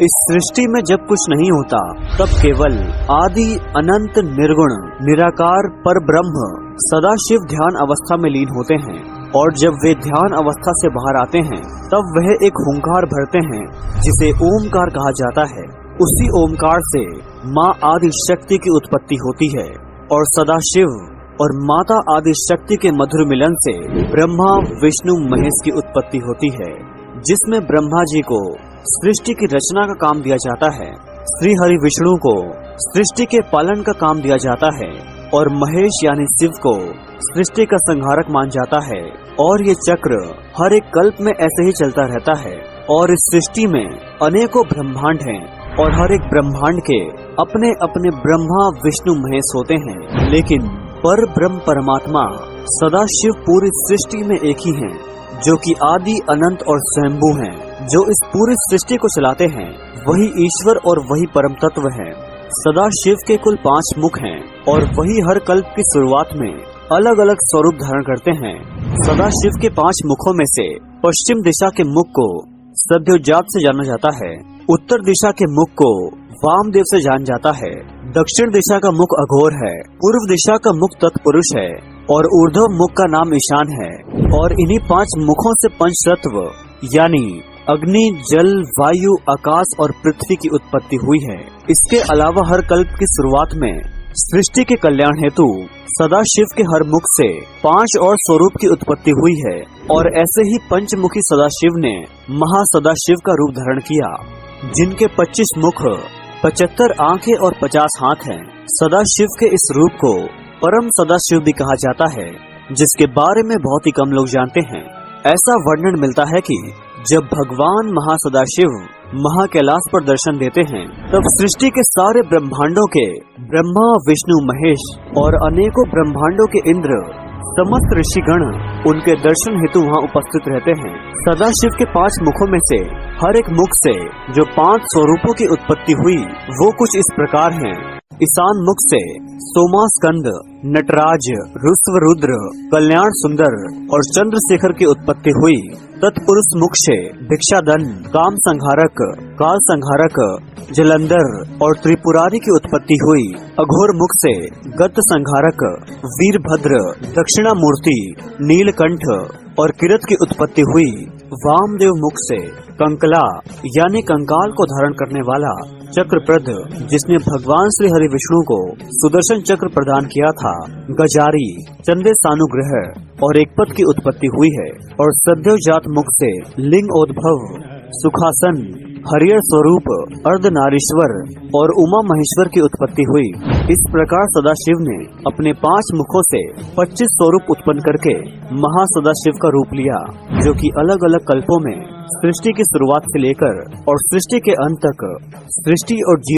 इस सृष्टि में जब कुछ नहीं होता तब केवल आदि अनंत निर्गुण निराकार पर ब्रह्म सदाशिव ध्यान अवस्था में लीन होते हैं, और जब वे ध्यान अवस्था से बाहर आते हैं तब वह एक हुंकार भरते हैं जिसे ओमकार कहा जाता है। उसी ओमकार से माँ आदि शक्ति की उत्पत्ति होती है और सदाशिव और माता आदि शक्ति के मधुर मिलन से ब्रह्मा विष्णु महेश की उत्पत्ति होती है, जिसमें ब्रह्मा जी को सृष्टि की रचना का काम दिया जाता है, श्री हरि विष्णु को सृष्टि के पालन का काम दिया जाता है और महेश यानी शिव को सृष्टि का संहारक मान जाता है। और ये चक्र हर एक कल्प में ऐसे ही चलता रहता है। और इस सृष्टि में अनेकों ब्रह्मांड हैं और हर एक ब्रह्मांड के अपने अपने ब्रह्मा विष्णु महेश होते हैं, लेकिन पर ब्रह्म परमात्मा सदाशिव पूरी सृष्टि में एक ही हैं, जो कि आदि अनंत और स्वयंभू हैं। जो इस पूरी सृष्टि को चलाते हैं वही ईश्वर और वही परम तत्व है। सदाशिव के कुल 5 मुख हैं और वही हर कल्प की शुरुआत में अलग अलग स्वरूप धारण करते हैं। सदाशिव के 5 मुखों में से पश्चिम दिशा के मुख को सद्योजात से जाना जाता है, उत्तर दिशा के मुख को वामदेव से जान जाता है, दक्षिण दिशा का मुख अघोर है, पूर्व दिशा का मुख तत्पुरुष है और ऊर्ध्व मुख का नाम ईशान है। और इन्हीं 5 मुखों से पंच तत्व यानी अग्नि, जल, वायु, आकाश और पृथ्वी की उत्पत्ति हुई है। इसके अलावा हर कल्प की शुरुआत में सृष्टि के कल्याण हेतु सदाशिव के हर मुख से 5 और स्वरूप की उत्पत्ति हुई है। और ऐसे ही पंचमुखी सदाशिव ने महासदाशिव का रूप धारण किया, जिनके 25 मुख, 75 आंखें और 50 हाथ हैं। सदाशिव के इस रूप को परम सदाशिव भी कहा जाता है, जिसके बारे में बहुत ही कम लोग जानते हैं। ऐसा वर्णन मिलता है कि जब भगवान महासदाशिव महाकैलाश पर दर्शन देते हैं तब सृष्टि के सारे ब्रह्मांडों के ब्रह्मा विष्णु महेश और अनेकों ब्रह्मांडों के इंद्र समस्त ऋषिगण उनके दर्शन हेतु वहाँ उपस्थित रहते हैं। सदाशिव के 5 मुखों में से हर एक मुख से जो 5 स्वरूपों की उत्पत्ति हुई वो कुछ इस प्रकार हैं। ईशान मुख से सोमास्कंद, नटराज, रुस्व रुद्र, कल्याण सुंदर और चंद्रशेखर की उत्पत्ति हुई। तत्पुरुष मुख से भिक्षादन, काम संहारक, काल संहारक, जलंधर और त्रिपुरारी की उत्पत्ति हुई। अघोर मुख से गत संहारक, वीरभद्र, दक्षिणामूर्ति, नीलकंठ और किरत की उत्पत्ति हुई। वामदेव मुख से कंकला यानी कंकाल को धारण करने वाला चक्रप्रद, जिसने भगवान श्री हरि विष्णु को सुदर्शन चक्र प्रदान किया था, गजारी, चंदे सानुग्रह और एकपद की उत्पत्ति हुई है। और सद्योजात मुख से लिंगोद्भव, सुखासन, हरियर स्वरूप, अर्धनारीश्वर और उमा महेश्वर की उत्पत्ति हुई। इस प्रकार सदाशिव ने अपने 5 मुखों से 25 स्वरूप उत्पन्न करके महासदाशिव का रूप लिया, जो कि अलग अलग कल्पों में सृष्टि की शुरुआत से लेकर और सृष्टि के अंत तक सृष्टि और जीव